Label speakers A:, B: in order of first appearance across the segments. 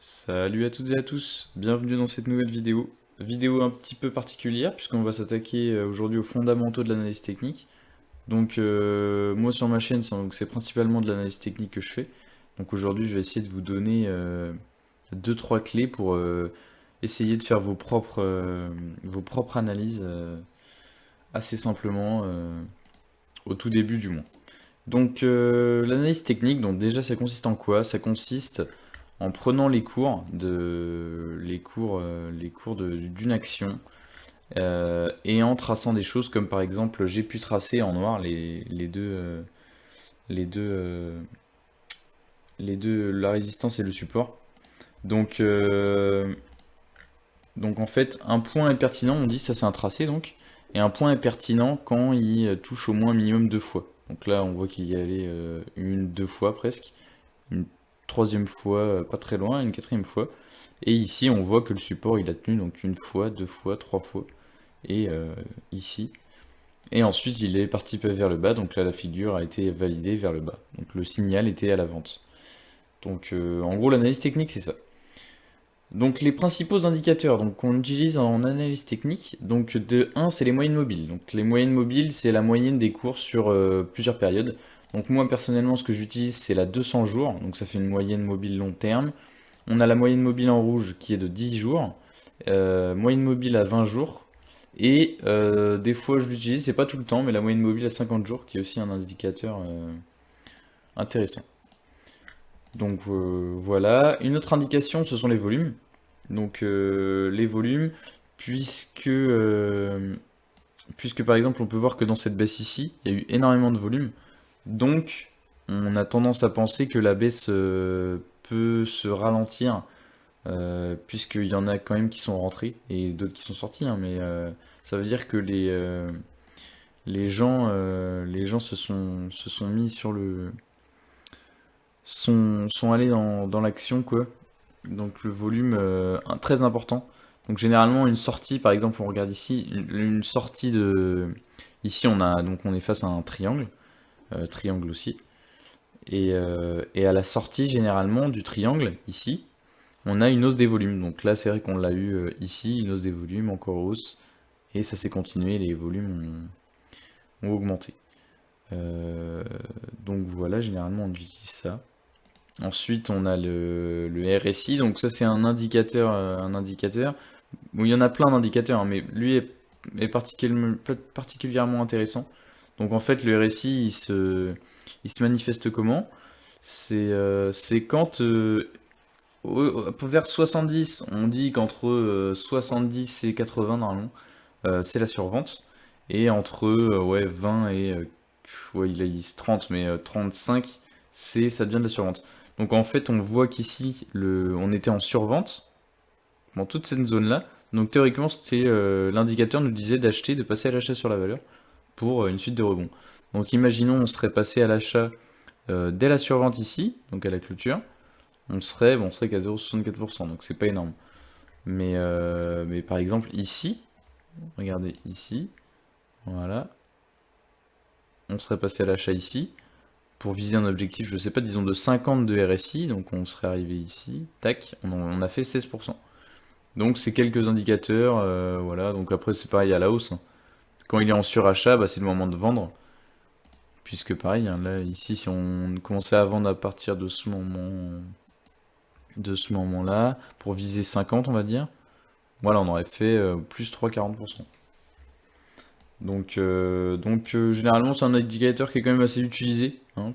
A: Salut à toutes et à tous, bienvenue dans cette nouvelle vidéo. Vidéo un petit peu particulière puisqu'on va s'attaquer aujourd'hui aux fondamentaux de l'analyse technique. Donc moi sur ma chaîne c'est principalement de l'analyse technique que je fais. Donc aujourd'hui je vais essayer de vous donner 2-3 clés pour essayer de faire vos propres analyses assez simplement au tout début du mois. Donc l'analyse technique, donc déjà ça consiste en quoi? Ça consiste en prenant les cours d'une action et en traçant des choses comme par exemple j'ai pu tracer en noir les deux, euh, la résistance et le support. Donc, euh, donc en fait un point est pertinent, on dit ça c'est un tracé donc, et un point est pertinent quand il touche au moins minimum deux fois. Donc là on voit qu'il y allait deux fois presque, une troisième fois pas très loin, une quatrième fois. Et ici, on voit que le support, il a tenu donc une fois, deux fois, trois fois, et ici. Et ensuite, il est parti vers le bas, donc là, la figure a été validée vers le bas. Donc le signal était à la vente. Donc en gros, l'analyse technique, c'est ça. Donc les principaux indicateurs qu'on utilise en analyse technique, donc de 1, c'est les moyennes mobiles. Donc les moyennes mobiles, c'est la moyenne des cours sur plusieurs périodes. Donc moi, personnellement, ce que j'utilise, c'est la 200 jours, donc ça fait une moyenne mobile long terme. On a la moyenne mobile en rouge qui est de 10 jours, moyenne mobile à 20 jours, et des fois je l'utilise, c'est pas tout le temps, mais la moyenne mobile à 50 jours qui est aussi un indicateur intéressant. Donc voilà. Une autre indication, ce sont les volumes. Donc les volumes, puisque, euh, puisque par exemple on peut voir que dans cette baisse ici, il y a eu énormément de volume. Donc on a tendance à penser que la baisse peut se ralentir puisqu'il y en a quand même qui sont rentrés et d'autres qui sont sortis, hein, mais ça veut dire que les gens se sont mis sur sont allés dans l'action, quoi. Donc le volume très important. Donc généralement une sortie, par exemple, on regarde ici, une sortie de. Ici on est face à un triangle, triangle aussi. Et à la sortie généralement du triangle, ici, on a une hausse des volumes. Donc là, c'est vrai qu'on l'a eu ici, une hausse des volumes, encore hausse, et ça s'est continué, les volumes ont augmenté. Euh, donc voilà, généralement on utilise ça. Ensuite, on a le RSI, donc ça c'est un indicateur, Bon, il y en a plein d'indicateurs, hein, mais lui est particulièrement intéressant. Donc en fait, le RSI, il se manifeste comment? C'est quand vers 70, on dit qu'entre 70 et 80 normalement, c'est la survente. Et entre ouais, 20 et ouais, il a dit 30, mais 35, ça devient de la survente. Donc en fait, on voit qu'ici, on était en survente dans toute cette zone-là. Donc théoriquement, l'indicateur nous disait d'acheter, de passer à l'achat sur la valeur pour une suite de rebonds. Donc imaginons, on serait passé à l'achat dès la survente ici, donc à la clôture, on serait qu'à 0,64%, donc c'est pas énorme. Mais par exemple ici, regardez ici, voilà, on serait passé à l'achat ici, pour viser un objectif, je sais pas, disons de 50 de RSI, donc on serait arrivé ici, tac, on a fait 16%. Donc c'est quelques indicateurs, voilà, donc après c'est pareil à la hausse, hein. Quand il est en surachat, bah, c'est le moment de vendre, puisque pareil, hein, là ici si on commençait à vendre à partir de ce moment-là, pour viser 50 on va dire, voilà, on aurait fait plus 3,40%. Donc généralement c'est un indicateur qui est quand même assez utilisé, hein,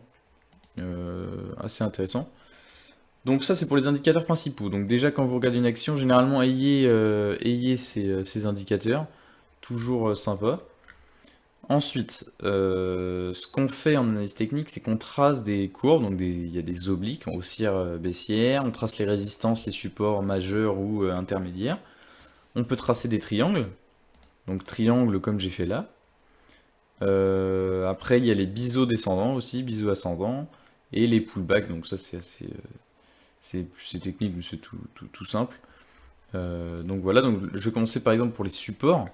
A: assez intéressant. Donc ça c'est pour les indicateurs principaux. Donc déjà quand vous regardez une action, généralement ayez ces indicateurs, toujours sympa. Ensuite, ce qu'on fait en analyse technique, c'est qu'on trace des courbes, donc il y a des obliques haussières, baissières, on trace les résistances, les supports majeurs ou intermédiaires. On peut tracer des triangles, donc triangle comme j'ai fait là. Après, il y a les biseaux descendants aussi, biseaux ascendants, et les pullbacks, donc ça c'est assez, c'est technique, mais c'est tout simple. Donc voilà, donc je vais commencer par exemple pour les supports.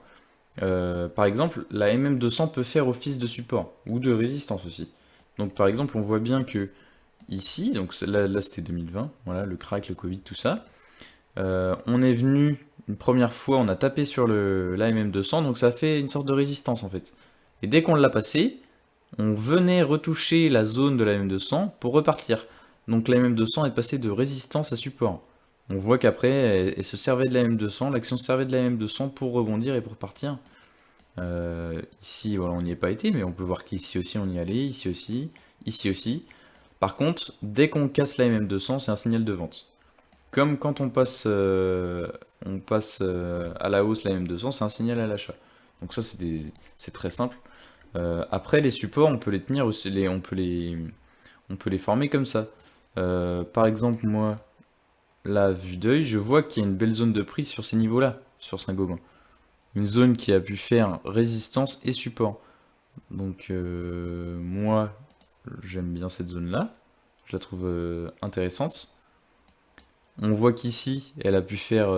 A: Par exemple, la MM200 peut faire office de support ou de résistance aussi. Donc par exemple, on voit bien que ici, donc là c'était 2020, voilà, le crack, le Covid, tout ça. On est venu une première fois, on a tapé sur l'AMM200, donc ça fait une sorte de résistance en fait. Et dès qu'on l'a passé, on venait retoucher la zone de l'AMM200 pour repartir. Donc l'AMM200 est passé de résistance à support. On voit qu'après, elle se servait de l'AM200, l'action se servait de l'AM200 pour rebondir et pour partir. Ici, voilà, on n'y est pas été, mais on peut voir qu'ici aussi on y allait, ici aussi, ici aussi. Par contre, dès qu'on casse la MM200, c'est un signal de vente. Comme quand on passe à la hausse la MM200, c'est un signal à l'achat. Donc ça, c'est très simple. Après, les supports, on peut les tenir aussi, on peut les former comme ça. Par exemple, moi, la vue d'œil, je vois qu'il y a une belle zone de prise sur ces niveaux-là, sur Saint-Gobain. Une zone qui a pu faire résistance et support. Donc moi, j'aime bien cette zone-là. Je la trouve intéressante. On voit qu'ici, elle a pu faire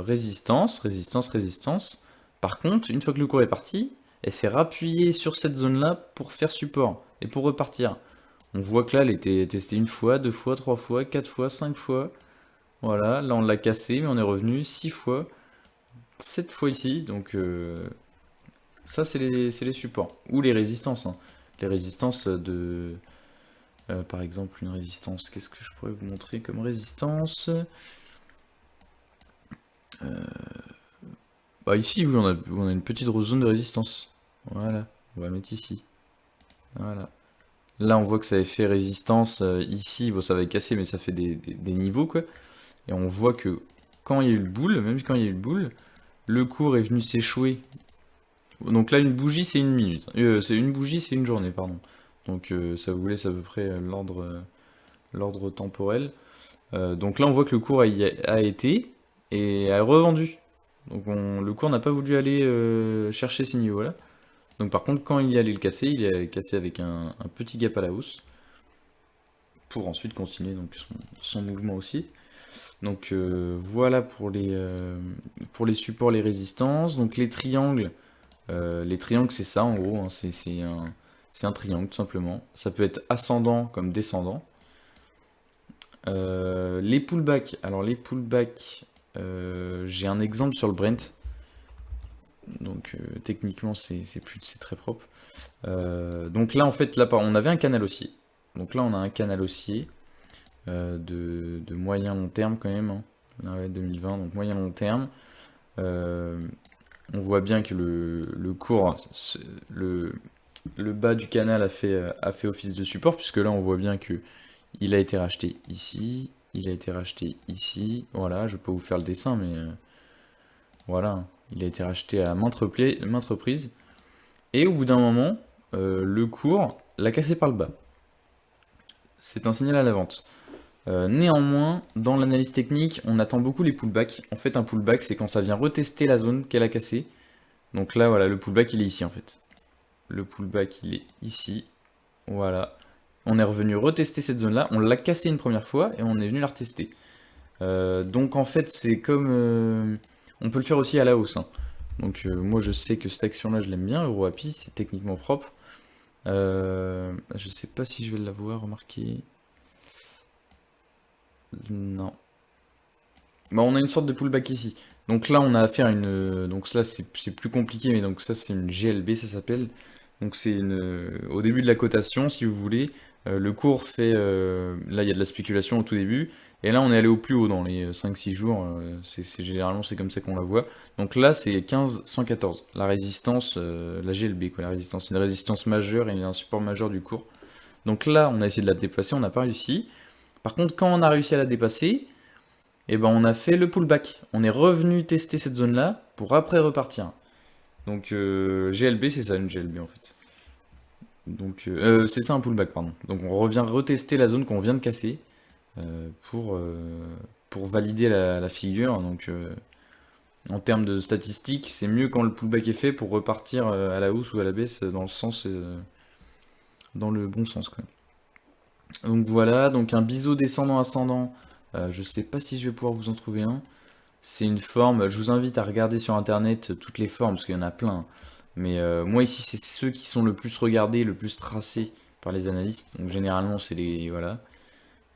A: résistance, résistance, résistance. Par contre, une fois que le cours est parti, elle s'est rappuyée sur cette zone-là pour faire support et pour repartir. On voit que là, elle était testée une fois, deux fois, trois fois, quatre fois, cinq fois. Voilà, là on l'a cassé, mais on est revenu six fois, sept fois ici. Donc ça, c'est les supports. Ou les résistances, hein. Les résistances par exemple, une résistance. Qu'est-ce que je pourrais vous montrer comme résistance? Bah ici, oui, on a une petite zone de résistance. Voilà, on va mettre ici. Voilà. Là, on voit que ça avait fait résistance. Ici, bon, ça avait cassé, mais ça fait des niveaux, quoi. Et on voit que quand il y a eu le boule, même quand il y a eu le boule, le cours est venu s'échouer. Donc là, une bougie, c'est une minute. C'est une bougie, c'est une journée, pardon. Donc ça vous laisse à peu près l'ordre temporel. Donc là, on voit que le cours a été et a revendu. Donc le cours n'a pas voulu aller chercher ces niveaux-là. Donc par contre, quand il y allait le casser, il est cassé avec un petit gap à la hausse pour ensuite continuer donc son mouvement aussi. Donc voilà pour les supports, les résistances. Donc les triangles c'est ça en gros, hein, c'est un triangle tout simplement. Ça peut être ascendant comme descendant. Les pullbacks, alors les pullbacks, j'ai un exemple sur le Brent. Donc techniquement c'est très propre. Donc là en fait là on avait un canal haussier. Donc là on a un canal haussier de moyen long terme quand même, hein. Là, ouais, 2020, donc moyen long terme. On voit bien que le cours, le bas du canal a fait office de support, puisque là on voit bien que il a été racheté ici, il a été racheté ici. Voilà, je vais pas vous faire le dessin, mais voilà, il a été racheté à maintes reprises. Et au bout d'un moment, le cours l'a cassé par le bas. C'est un signal à la vente. Néanmoins, dans l'analyse technique, on attend beaucoup les pullbacks. En fait, un pullback, c'est quand ça vient retester la zone qu'elle a cassée. Donc là, voilà, le pullback, il est ici en fait. Le pullback, il est ici. Voilà. On est revenu retester cette zone-là. On l'a cassé une première fois et on est venu la retester. Donc en fait, c'est comme... on peut le faire aussi à la hausse, hein. Donc moi, je sais que cette action-là, je l'aime bien. Euro Happy, c'est techniquement propre. Je sais pas si je vais l'avoir remarqué. Non. Bah, on a une sorte de pullback ici. Donc là, on a affaire à une. Donc ça, c'est plus compliqué, mais donc ça, c'est une GLB, ça s'appelle. Donc c'est au début de la cotation, si vous voulez, le cours fait. Là, il y a de la spéculation au tout début. Et là, on est allé au plus haut dans les 5-6 jours. Généralement, c'est comme ça qu'on la voit. Donc là, c'est 15-114. La résistance, la GLB, quoi. La résistance, c'est une résistance majeure et un support majeur du cours. Donc là, on a essayé de la dépasser, on n'a pas réussi. Par contre, quand on a réussi à la dépasser, et ben on a fait le pullback. On est revenu tester cette zone-là pour après repartir. Donc GLB, c'est ça une GLB en fait. Donc c'est ça un pullback, pardon. Donc on revient retester la zone qu'on vient de casser pour valider la figure. Donc en termes de statistiques, c'est mieux quand le pullback est fait pour repartir à la hausse ou à la baisse dans le sens, dans le bon sens, quoi. Donc voilà, donc un biseau descendant ascendant. Je sais pas si je vais pouvoir vous en trouver un. C'est une forme, je vous invite à regarder sur internet toutes les formes, parce qu'il y en a plein. Mais moi ici, c'est ceux qui sont le plus regardés, le plus tracés par les analystes. Donc généralement, c'est les. Voilà.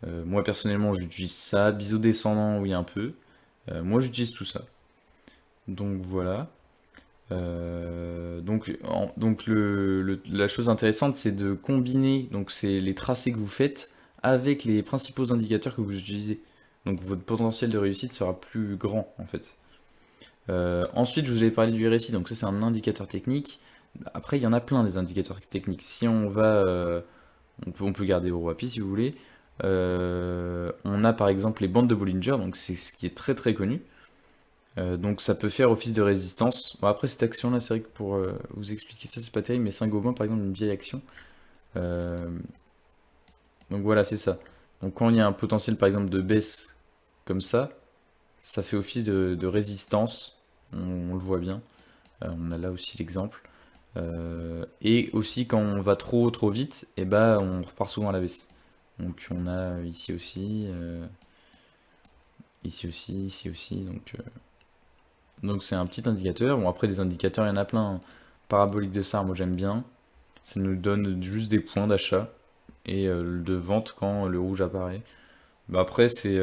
A: Moi personnellement j'utilise ça, biseau descendant oui un peu. Moi j'utilise tout ça. Donc voilà. Donc la chose intéressante c'est de combiner donc c'est les tracés que vous faites avec les principaux indicateurs que vous utilisez. Donc votre potentiel de réussite sera plus grand en fait. Ensuite, je vous avais parlé du RSI, donc ça c'est un indicateur technique. Après, il y en a plein des indicateurs techniques. Si on va, on peut garder au rapide si vous voulez. On a par exemple les bandes de Bollinger, donc c'est ce qui est très très connu. Donc ça peut faire office de résistance. Bon, après cette action-là, c'est vrai que pour vous expliquer ça, c'est pas terrible, mais Saint-Gobain par exemple, une vieille action. Euh, donc voilà, c'est ça. Donc quand il y a un potentiel par exemple de baisse comme ça fait office de résistance. On le voit bien. On a là aussi l'exemple. Et aussi quand on va trop vite, et bah on repart souvent à la baisse. Donc on a ici aussi, ici aussi, ici aussi. Donc c'est un petit indicateur. Bon après des indicateurs, il y en a plein, hein. Parabolique de SAR, moi j'aime bien. Ça nous donne juste des points d'achat et de vente quand le rouge apparaît. Bah après c'est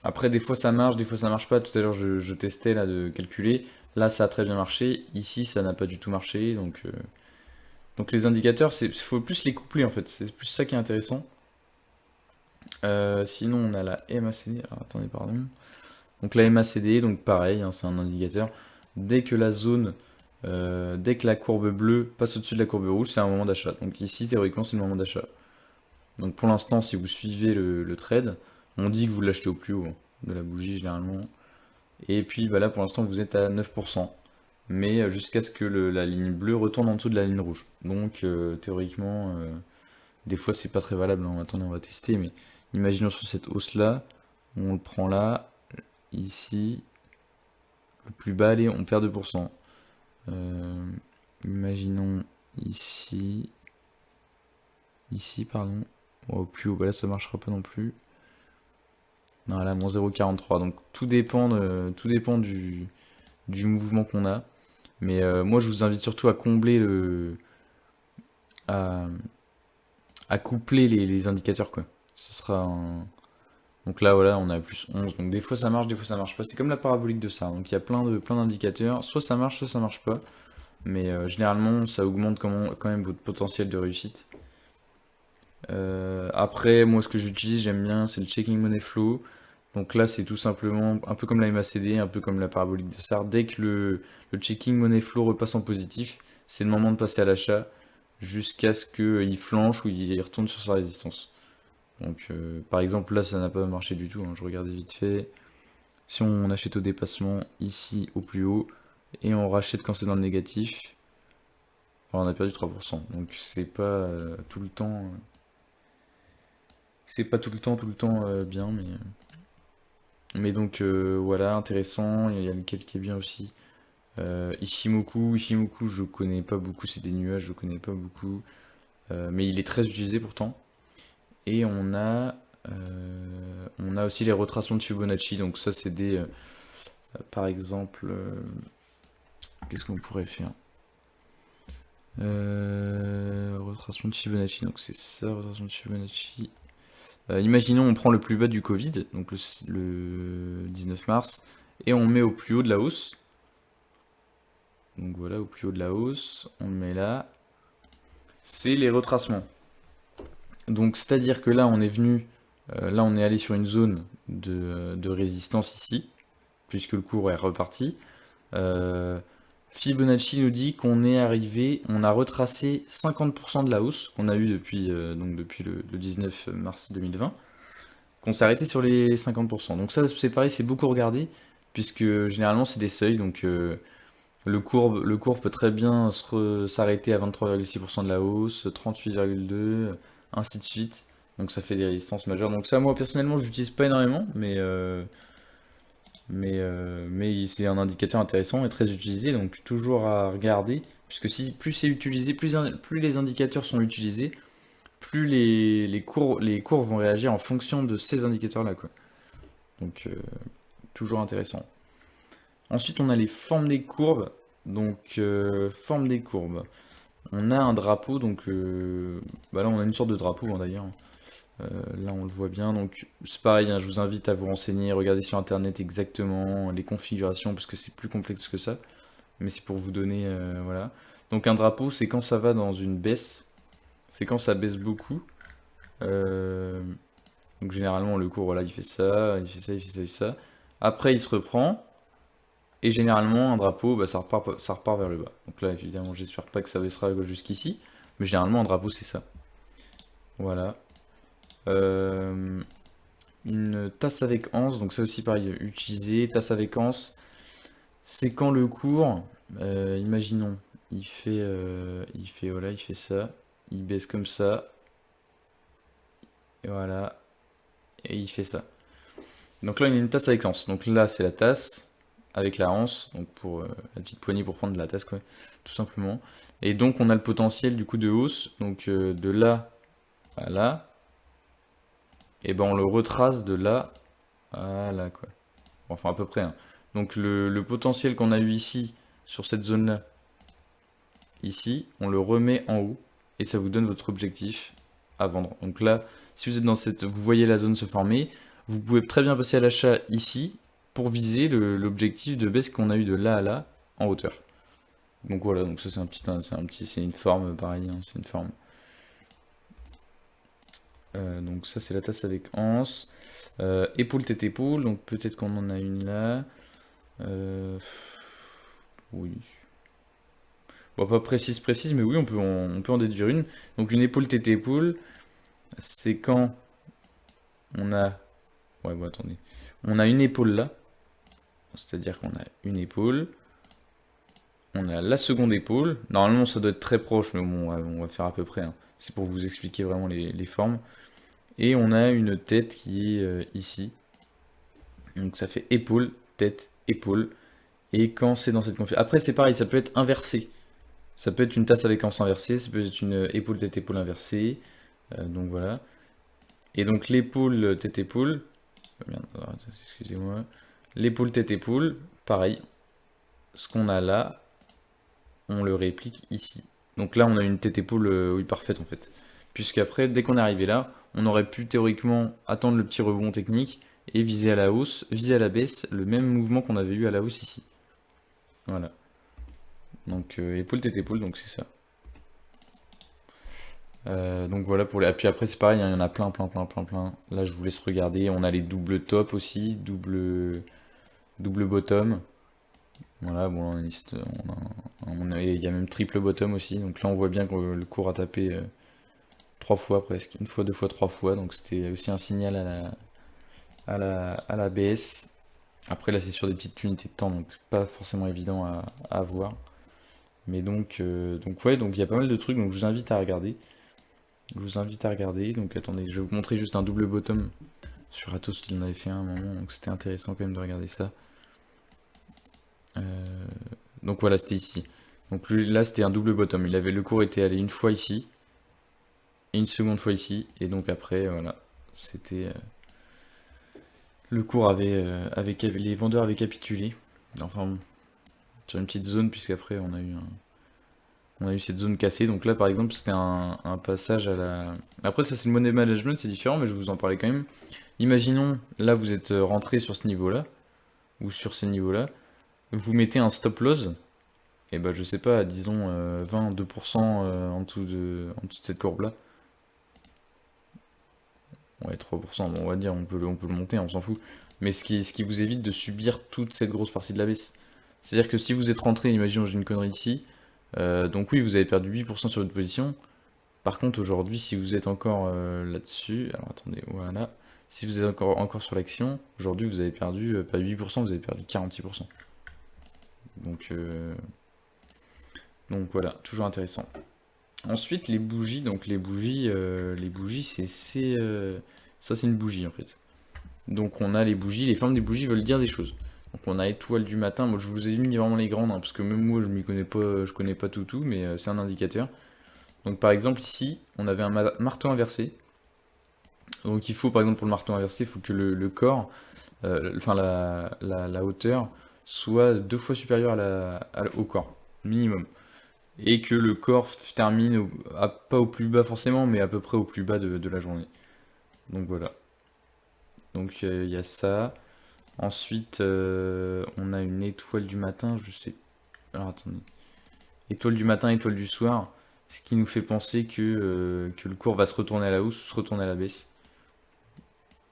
A: après des fois ça marche, des fois ça marche pas. Tout à l'heure je testais là de calculer. Là ça a très bien marché. Ici ça n'a pas du tout marché. Donc les indicateurs, il faut plus les coupler en fait, c'est plus ça qui est intéressant. Sinon on a la MACD, alors attendez pardon. Donc la MACD, donc pareil, hein, c'est un indicateur. Dès que la zone, dès que la courbe bleue passe au-dessus de la courbe rouge, c'est un moment d'achat. Donc ici théoriquement c'est le moment d'achat. Donc pour l'instant si vous suivez le trade, on dit que vous l'achetez au plus haut, hein, de la bougie généralement. Et puis bah là pour l'instant vous êtes à 9%. Mais jusqu'à ce que la ligne bleue retourne en dessous de la ligne rouge. Donc théoriquement, des fois c'est pas très valable, hein. Attendez, on va tester, mais imaginons sur cette hausse là, on le prend là, ici, le plus bas, allez, on perd 2%. Euh, Imaginons ici, ici, pardon. Bon, au plus haut, bah là ça marchera pas non plus. Non, là, mon 0,43. Donc tout dépend du mouvement qu'on a. Mais moi je vous invite surtout à combler à, à coupler les indicateurs quoi. Ce sera un, donc là, voilà, on a plus 11. Donc des fois ça marche, des fois ça marche pas. C'est comme la parabolique de ça. Donc il y a plein d'indicateurs. Soit ça marche pas. Mais généralement, ça augmente quand même votre potentiel de réussite. Après, moi, ce que j'utilise, j'aime bien, c'est le checking money flow. Donc là, c'est tout simplement un peu comme la MACD, un peu comme la parabolique de SAR. Dès que le checking money flow repasse en positif, c'est le moment de passer à l'achat jusqu'à ce qu'il flanche ou il retourne sur sa résistance. Donc, par exemple, là, ça n'a pas marché du tout, hein. Je regardais vite fait. Si on achète au dépassement, ici, au plus haut, et on rachète quand c'est dans le négatif, alors on a perdu 3%. Donc, c'est pas tout le temps. C'est pas tout le temps bien, mais donc, voilà, intéressant. Il y a lequel qui est bien aussi. Ishimoku, je connais pas beaucoup, c'est des nuages, je connais pas beaucoup. Mais il est très utilisé pourtant. Et on a aussi les retracements de Fibonacci. Donc ça, c'est des, par exemple, qu'est-ce qu'on pourrait faire? Retracement de Fibonacci. Donc c'est ça, retracement de Fibonacci. Imaginons, on prend le plus bas du Covid, donc le 19 mars, et on met au plus haut de la hausse. Donc voilà, au plus haut de la hausse, on le met là. C'est les retracements. Donc c'est-à-dire que là, on est venu, là, on est allé sur une zone de résistance ici, puisque le cours est reparti. Euh, Fibonacci nous dit qu'on est arrivé, on a retracé 50% de la hausse qu'on a eu depuis le 19 mars 2020, qu'on s'est arrêté sur les 50%. Donc ça, c'est pareil, c'est beaucoup regardé, puisque généralement c'est des seuils, donc le cours peut très bien s'arrêter à 23,6% de la hausse, 38,2, ainsi de suite. Donc ça fait des résistances majeures. Donc ça, moi personnellement, je l'utilise pas énormément, mais c'est un indicateur intéressant et très utilisé, donc toujours à regarder, puisque si plus c'est utilisé, plus les indicateurs sont utilisés, plus les cours vont réagir en fonction de ces indicateurs-là, quoi. Donc toujours intéressant. Ensuite, on a les formes des courbes. Donc forme des courbes. On a un drapeau, donc bah là on a une sorte de drapeau hein, d'ailleurs. Là on le voit bien, donc c'est pareil, hein, je vous invite à vous renseigner, regarder sur internet exactement les configurations parce que c'est plus complexe que ça, mais c'est pour vous donner, voilà. Donc un drapeau c'est quand ça va dans une baisse, c'est quand ça baisse beaucoup. Euh, donc généralement le cours, voilà, il fait ça, il fait ça, il fait ça, il fait ça. Après il se reprend, et généralement un drapeau, bah, ça repart vers le bas. Donc là évidemment j'espère pas que ça baissera jusqu'ici, mais généralement un drapeau c'est ça. Voilà. Euh, Une tasse avec anse, donc ça aussi pareil, utiliser, tasse avec anse, c'est quand le cours, imaginons, voilà, il fait ça, il baisse comme ça, et voilà, et il fait ça. Donc là, il y a une tasse avec anse, donc là c'est la tasse, avec la anse, donc pour la petite poignée pour prendre de la tasse, quoi, tout simplement. Et donc on a le potentiel du coup de hausse, donc de là à là, et ben on le retrace de là à là, quoi. Enfin à peu près, hein. Donc le potentiel qu'on a eu ici, sur cette zone-là, ici, on le remet en haut, et ça vous donne votre objectif à vendre. Donc là, si vous êtes dans cette, vous voyez la zone se former, vous pouvez très bien passer à l'achat ici, pour viser l'objectif de baisse qu'on a eu de là à là, en hauteur. Donc voilà, donc ça c'est une forme pareil, hein, c'est une forme. Donc ça c'est la tasse avec anse. Épaule tête épaule, donc peut-être qu'on en a une là. Oui. Bon, pas précise, mais oui, on peut en déduire une. Donc une épaule tête épaule, c'est quand on a... Ouais, bon, attendez. On a une épaule là, c'est-à-dire qu'on a une épaule. On a la seconde épaule. Normalement, ça doit être très proche, mais bon, on va faire à peu près, hein. C'est pour vous expliquer vraiment les formes. Et on a une tête qui est ici. Donc ça fait épaule, tête, épaule. Et quand c'est dans cette configuration... Après, c'est pareil, ça peut être inversé. Ça peut être une tasse avec anse inversée, ça peut être une épaule, tête, épaule inversée. Donc voilà. Et donc l'épaule, tête, épaule. Merde, excusez-moi. L'épaule, tête, épaule. Pareil. Ce qu'on a là, on le réplique ici. Donc là, on a une tête, épaule, oui, parfaite en fait. Puisqu'après, dès qu'on est arrivé là, on aurait pu théoriquement attendre le petit rebond technique et viser à la hausse, viser à la baisse, le même mouvement qu'on avait eu à la hausse ici. Voilà. Donc épaule, tête, épaule, donc c'est ça. Donc voilà pour les. Et puis après c'est pareil, hein, il y en a plein, plein, plein, plein, plein. Là je vous laisse regarder. On a les doubles top aussi, double bottom. Voilà, bon, il y a même triple bottom aussi. Donc là on voit bien que le cours a tapé 3 fois presque, une fois, 2 fois, 3 fois. Donc c'était aussi un signal à la BS. Après là c'est sur des petites unités de temps, donc c'est pas forcément évident à voir. Mais donc ouais, donc il y a pas mal de trucs, donc je vous invite à regarder. Je vous invite à regarder. Donc attendez, je vais vous montrer juste un double bottom sur Atos qui en avait fait un moment, donc c'était intéressant quand même de regarder ça. Donc voilà, c'était ici. Donc là c'était un double bottom. Le cours était allé une fois ici et une seconde fois ici, et donc après voilà, c'était le cours les vendeurs avaient capitulé. Enfin bon, sur une petite zone puisqu'après on a eu cette zone cassée. Donc là par exemple c'était un passage à la. Après ça c'est le money management, c'est différent, mais je vais vous en parler quand même. Imaginons, là vous êtes rentré sur ce niveau-là, ou sur ces niveaux-là, vous mettez un stop loss, et bah je sais pas, disons 20-2% en dessous de cette courbe-là. Ouais, 3%, bon, on va dire, on peut le monter, on s'en fout. Mais ce qui vous évite de subir toute cette grosse partie de la baisse. C'est-à-dire que si vous êtes rentré, imaginons j'ai une connerie ici, donc oui, vous avez perdu 8% sur votre position. Par contre, aujourd'hui, si vous êtes encore là-dessus, alors attendez, voilà. Si vous êtes encore sur l'action, aujourd'hui vous avez perdu, pas 8%, vous avez perdu 46%. Donc, donc voilà, toujours intéressant. Ensuite, les bougies, donc les bougies, ça c'est une bougie en fait. Donc on a les bougies, les formes des bougies veulent dire des choses. Donc on a étoile du matin, moi je vous ai mis vraiment les grandes, hein, parce que même moi je m'y connais pas, je connais pas tout, mais c'est un indicateur. Donc par exemple ici, on avait un marteau inversé. Donc il faut par exemple pour le marteau inversé, il faut que le corps, enfin la hauteur, soit 2 fois supérieure au corps, minimum. Et que le corps termine pas au plus bas forcément, mais à peu près au plus bas de la journée. Donc voilà. Donc il y a ça. Ensuite, on a une étoile du matin, je sais. Alors attendez. Étoile du matin, étoile du soir. Ce qui nous fait penser que le cours va se retourner à la hausse ou se retourner à la baisse.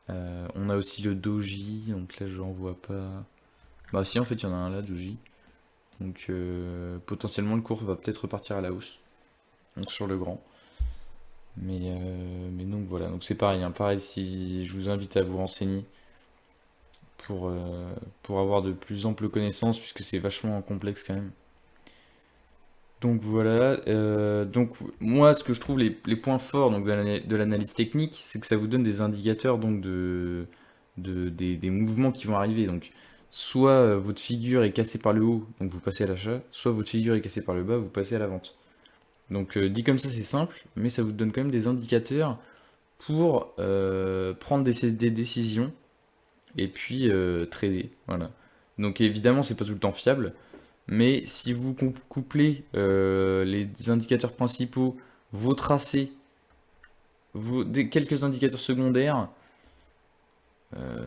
A: On a aussi le doji, donc là je n'en vois pas. Bah si, en fait il y en a un là, doji. Donc potentiellement le cours va peut-être repartir à la hausse. Donc sur le grand. Mais donc voilà, donc c'est pareil, hein. Pareil, si je vous invite à vous renseigner pour, euh, pour avoir de plus amples connaissances, puisque c'est vachement complexe quand même. Donc voilà, donc moi ce que je trouve les points forts donc, de l'analyse technique, c'est que ça vous donne des indicateurs donc des mouvements qui vont arriver. Donc soit votre figure est cassée par le haut, donc vous passez à l'achat, soit votre figure est cassée par le bas, vous passez à la vente. Donc dit comme ça c'est simple, mais ça vous donne quand même des indicateurs pour prendre des décisions et puis trader. Voilà. Donc évidemment c'est pas tout le temps fiable, mais si vous couplez les indicateurs principaux, vos tracés, quelques indicateurs secondaires,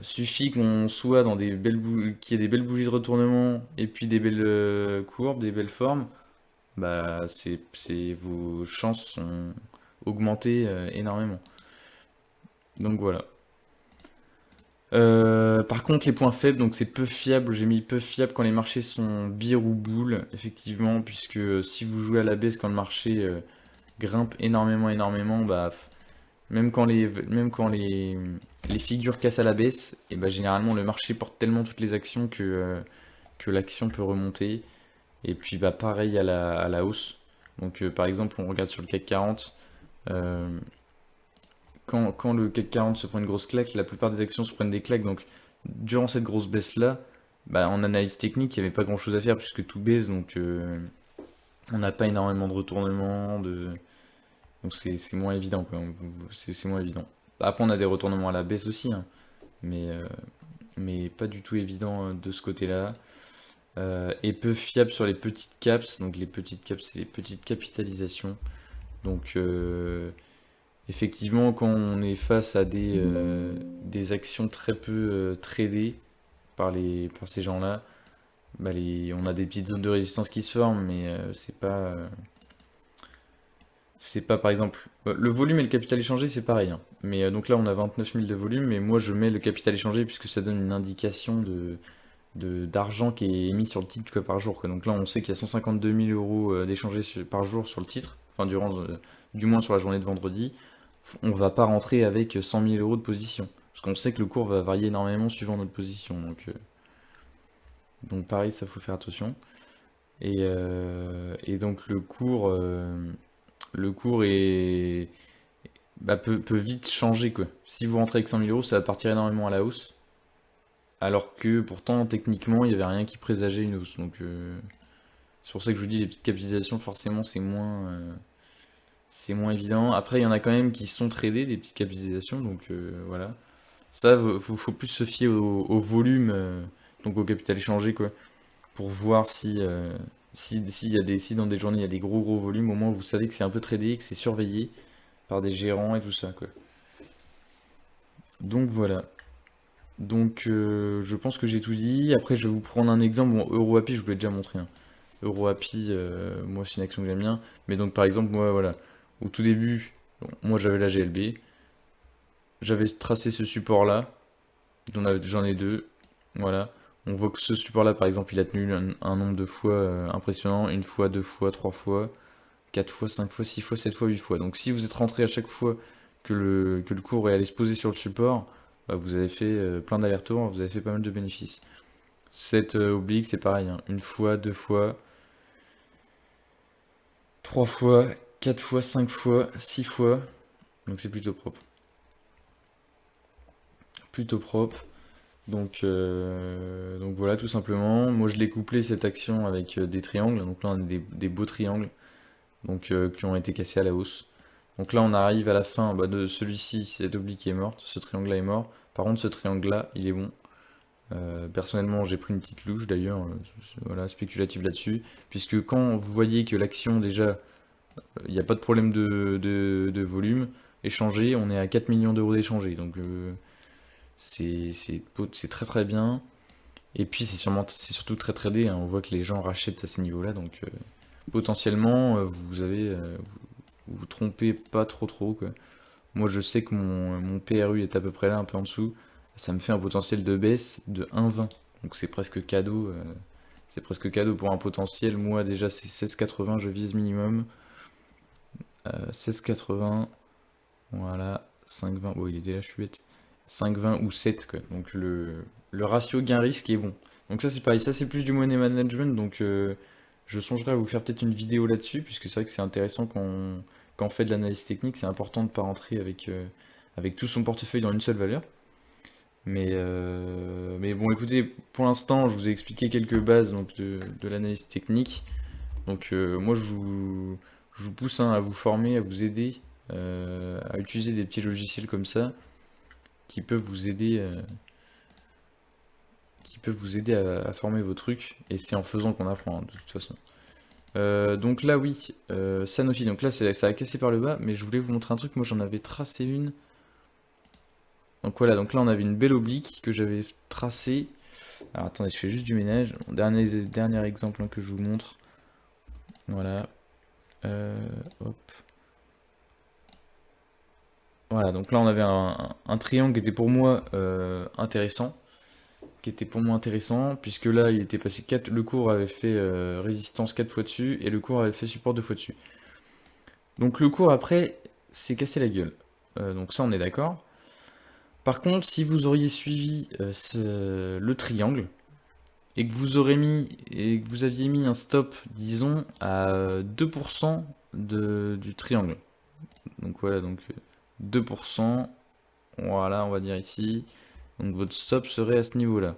A: suffit qu'on soit dans qu'il y ait des belles bougies de retournement et puis des belles courbes, des belles formes, bah vos chances sont augmentées énormément. Donc voilà. Par contre, les points faibles, donc c'est peu fiable. J'ai mis peu fiable quand les marchés sont bire ou boule, effectivement, puisque si vous jouez à la baisse quand le marché grimpe énormément, énormément, bah même quand les figures cassent à la baisse, et bah généralement le marché porte tellement toutes les actions que l'action peut remonter. Et puis bah pareil à la hausse. Donc par exemple, on regarde sur le CAC 40. euh, quand le CAC 40 se prend une grosse claque, la plupart des actions se prennent des claques. Donc, durant cette grosse baisse-là, bah, en analyse technique, il n'y avait pas grand-chose à faire puisque tout baisse. Donc, on n'a pas énormément de retournements. Donc, c'est moins évident, quoi. C'est moins évident. Après, on a des retournements à la baisse aussi, hein, mais, euh, mais pas du tout évident de ce côté-là. Et peu fiable sur les petites caps. Donc, les petites caps, c'est les petites capitalisations. Donc, effectivement, quand on est face à des actions très peu tradées par ces gens-là, bah on a des petites zones de résistance qui se forment, mais c'est pas par exemple. Le volume et le capital échangé, c'est pareil, hein. Mais donc là, on a 29 000 de volume, mais moi je mets le capital échangé puisque ça donne une indication d'argent qui est émis sur le titre quoi, par jour, quoi. Donc là, on sait qu'il y a 152 000 euros d'échangés par jour sur le titre, enfin, du moins sur la journée de vendredi. On va pas rentrer avec 100 000 euros de position. Parce qu'on sait que le cours va varier énormément suivant notre position. Donc pareil, ça faut faire attention. Et donc le cours peut vite changer, quoi. Si vous rentrez avec 100 000 euros, ça va partir énormément à la hausse. Alors que pourtant, techniquement, il n'y avait rien qui présageait une hausse. Donc c'est pour ça que je vous dis, les petites capitalisations, forcément, c'est moins évident. Après, il y en a quand même qui sont tradés, des petites capitalisations. Donc voilà. Ça, faut plus se fier au volume, donc au capital échangé, quoi, pour voir si dans des journées il y a des gros gros volumes, au moins vous savez que c'est un peu tradé, que c'est surveillé par des gérants et tout ça, quoi. Donc voilà. Donc je pense que j'ai tout dit. Après, je vais vous prendre un exemple. Bon, EuroAPI, je vous l'ai déjà montré, hein. EuroAPI, moi c'est une action que j'aime bien. Mais donc par exemple, moi voilà, au tout début, bon, moi j'avais la GLB, j'avais tracé ce support-là. J'en ai deux. Voilà. On voit que ce support-là, par exemple, il a tenu un nombre de fois impressionnant. Une fois, deux fois, trois fois, quatre fois, cinq fois, six fois, sept fois, huit fois. Donc si vous êtes rentré à chaque fois que le cours est allé se poser sur le support, bah, vous avez fait plein d'allers-retours, vous avez fait pas mal de bénéfices. Cette oblique, c'est pareil, hein. Une fois, deux fois, trois fois, quatre fois, cinq fois, six fois. Donc c'est plutôt propre. Plutôt propre. Donc voilà, tout simplement. Moi, je l'ai couplé cette action avec des triangles. Donc là, on a des beaux triangles donc, qui ont été cassés à la hausse. Donc là, on arrive à la fin bah, de celui-ci. Cette oblique est morte. Ce triangle-là est mort. Par contre, ce triangle-là, il est bon. Personnellement, j'ai pris une petite louche d'ailleurs, voilà, spéculative là-dessus. Puisque quand vous voyez que l'action, déjà, il n'y a pas de problème de volume, échangés, on est à 4 millions d'euros d'échangés. Donc c'est très très bien. Et puis c'est surtout très tradé, hein. On voit que les gens rachètent à ces niveaux-là. Donc potentiellement, vous vous trompez pas trop, quoi. Moi je sais que mon PRU est à peu près là, un peu en dessous. Ça me fait un potentiel de baisse de 1,20. Donc c'est presque cadeau. C'est presque cadeau pour un potentiel. Moi déjà c'est 16,80, je vise minimum. 16,80. Voilà. 5,20. Bon, il était là, je suis bête. 5,20 ou 7, quoi. Donc le ratio gain-risque est bon. Donc ça c'est pareil, ça c'est plus du money management. Donc je songerai à vous faire peut-être une vidéo là-dessus, puisque c'est vrai que c'est intéressant quand on fait de l'analyse technique. C'est important de ne pas rentrer avec tout son portefeuille dans une seule valeur. Mais bon, écoutez, pour l'instant, je vous ai expliqué quelques bases donc, de l'analyse technique. Donc moi, je vous pousse, hein, à vous former, à vous aider, à utiliser des petits logiciels comme ça qui peuvent vous aider, à former vos trucs. Et c'est en faisant qu'on apprend, hein, de toute façon. Donc là, oui, Sanofi. Donc là, ça a cassé par le bas, mais je voulais vous montrer un truc. Moi, j'en avais tracé une. Donc voilà, donc là, on avait une belle oblique que j'avais tracée. Alors attendez, je fais juste du ménage. Mon dernier exemple, hein, que je vous montre. Voilà. Hop. Voilà, donc là on avait un triangle qui était pour moi intéressant. Qui était pour moi intéressant, puisque là il était passé 4, le cours avait fait résistance 4 fois dessus, et le cours avait fait support 2 fois dessus. Donc le cours après s'est cassé la gueule. Donc ça on est d'accord. Par contre, si vous auriez suivi le triangle, et que vous aviez mis un stop, disons, à 2% du triangle. Donc voilà, donc 2%, voilà, on va dire ici. Donc votre stop serait à ce niveau-là.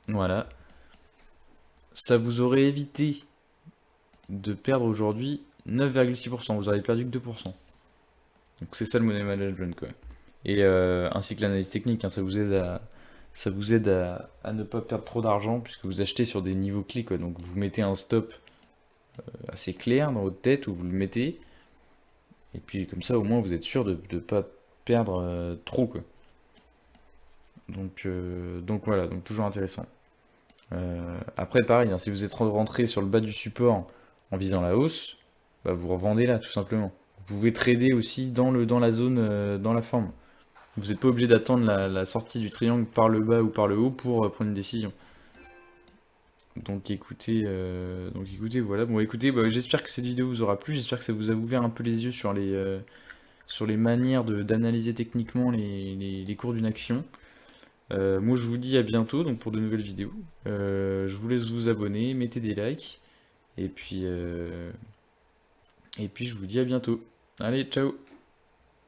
A: Voilà. Ça vous aurait évité de perdre aujourd'hui 9,6%. Vous avez perdu que 2%. Donc c'est ça le money management, quoi. Et ainsi que l'analyse technique, hein, ça vous aide à ne pas perdre trop d'argent puisque vous achetez sur des niveaux clés, quoi. Donc vous mettez un stop assez clair dans votre tête où vous le mettez. Et puis comme ça au moins vous êtes sûr de ne pas perdre trop, quoi. Donc voilà, donc toujours intéressant. Après pareil, hein, si vous êtes rentré sur le bas du support en visant la hausse, bah, vous revendez là tout simplement. Vous pouvez trader aussi dans la zone, dans la forme. Vous n'êtes pas obligé d'attendre la sortie du triangle par le bas ou par le haut pour prendre une décision. Donc écoutez, voilà. Bon, écoutez, bah, j'espère que cette vidéo vous aura plu. J'espère que ça vous a ouvert un peu les yeux sur les manières d'analyser techniquement les cours d'une action. Moi, je vous dis à bientôt donc pour de nouvelles vidéos. Je vous laisse vous abonner, mettez des likes. Et puis je vous dis à bientôt. Allez, ciao!